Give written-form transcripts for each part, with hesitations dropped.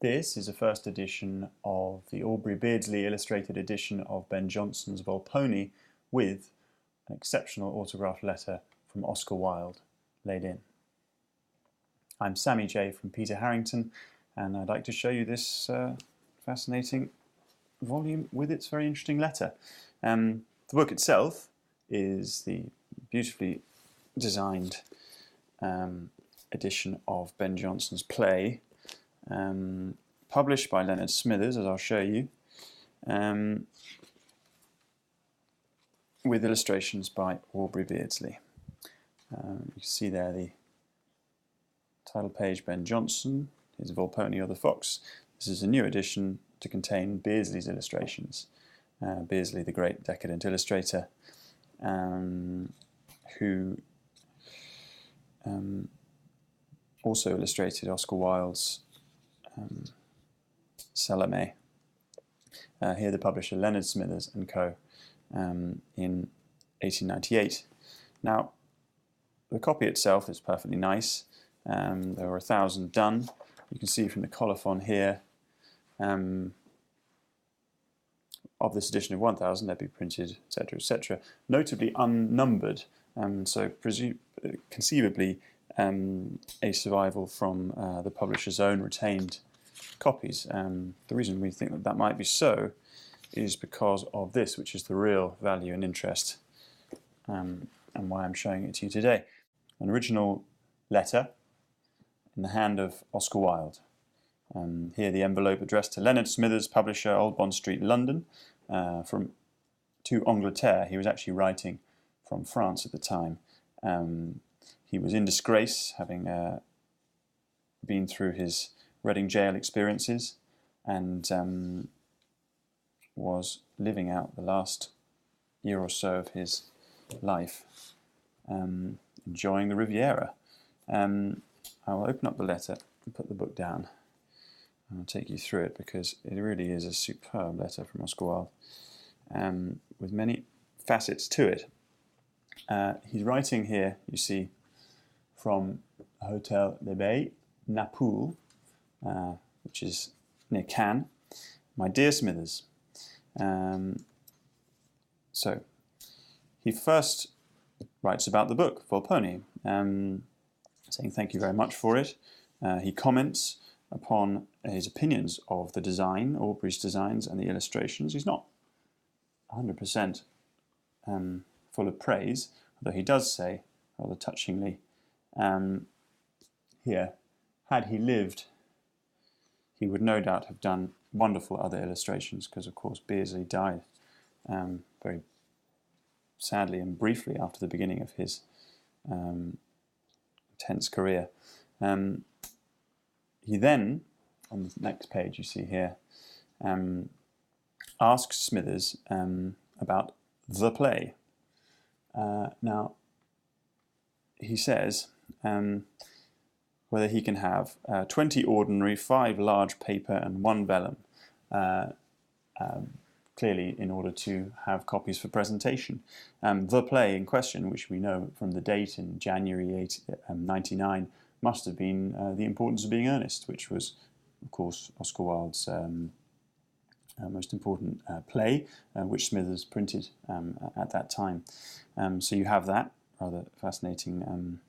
This is a first edition of the Beardsley illustrated edition of Ben Jonson's Volpone with an exceptional autograph letter from Oscar Wilde laid in. I'm Sammy J from Peter Harrington, and I'd like to show you this fascinating volume with its very interesting letter. The book itself is the beautifully designed edition of Ben Jonson's play, published by Leonard Smithers, as I'll show you, with illustrations by Beardsley. You can see there the title page, Ben Jonson, his Volpone or the Fox. This is a new edition to contain Beardsley's illustrations. Beardsley, the great decadent illustrator, who also illustrated Oscar Wilde's Salome. Here the publisher Leonard Smithers and Co. In 1898. Now, the copy itself is perfectly nice. There were 1,000 done. You can see from the colophon here, of this edition of 1,000, they'd be printed, etc., etc., notably unnumbered, so conceivably a survival from the publisher's own retained copies. The reason we think that that might be so is because of this, which is the real value and interest, and why I'm showing it to you today. An original letter in the hand of Oscar Wilde. Here the envelope addressed to Leonard Smithers, publisher, Old Bond Street, London, to Angleterre. He was actually writing from France at the time. He was in disgrace, having been through his Reading jail experiences, and was living out the last year or so of his life, enjoying the Riviera. I will open up the letter and put the book down. I'll take you through it because it really is a superb letter from Oscar Wilde, with many facets to it. He's writing here, you see, from Hôtel de Bains, Napoule, which is near Cannes. My dear Smithers. So he first writes about the book, Volpone, saying thank you very much for it. He comments upon his opinions of the design, Aubrey's designs and the illustrations. He's not 100% full of praise, although he does say, rather touchingly, here, had he lived, he would no doubt have done wonderful other illustrations, because of course Beardsley died very sadly and briefly after the beginning of his intense career. He then, on the next page you see here, asks Smithers about the play. Now, he says whether he can have 20 ordinary, 5 large paper and 1 vellum, clearly in order to have copies for presentation. The play in question, which we know from the date in January 1999, must have been The Importance of Being Earnest, which was, of course, Oscar Wilde's most important play, which Smithers printed at that time. So you have that rather fascinating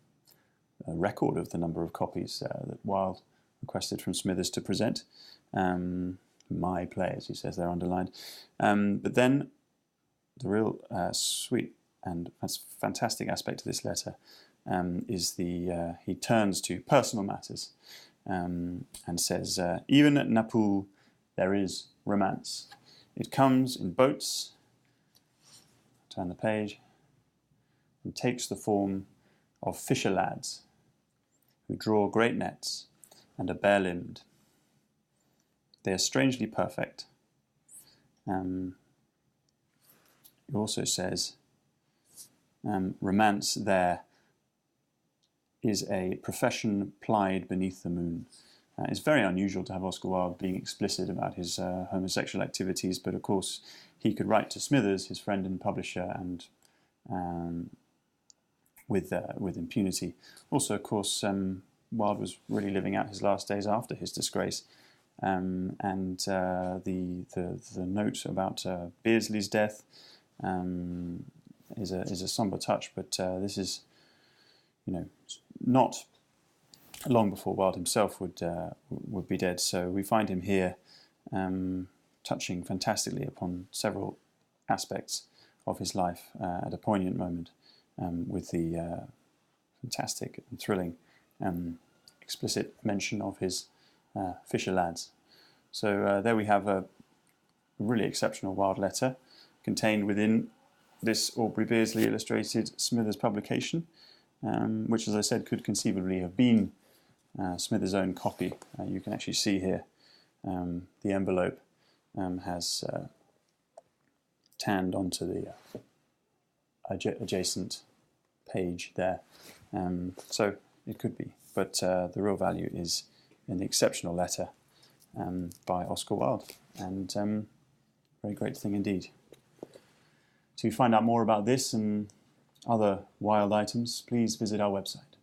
record of the number of copies that Wilde requested from Smithers to present. My play, as he says there underlined. But then the real sweet and fantastic aspect of this letter is he turns to personal matters and says, even at Napoule there is romance. It comes in boats, turn the page, and takes the form of fisher lads who draw great nets and are bare-limbed. They are strangely perfect. He also says, romance there is a profession plied beneath the moon. It's very unusual to have Oscar Wilde being explicit about his homosexual activities, but of course he could write to Smithers, his friend and publisher, and with impunity. Also, of course, Wilde was really living out his last days after his disgrace, and the note about Beardsley's death is a somber touch, but this is, not long before Wilde himself would be dead. So we find him here touching fantastically upon several aspects of his life at a poignant moment, with the fantastic and thrilling explicit mention of his Fisher lads. So there we have a really exceptional Wilde letter contained within this Aubrey Beardsley illustrated Smithers publication, which, as I said, could conceivably have been Smithers' own copy. You can actually see here the envelope has tanned onto the adjacent page there. So it could be, but the real value is in the exceptional letter by Oscar Wilde, and very great thing indeed. To find out more about this and other Wilde items, please visit our website.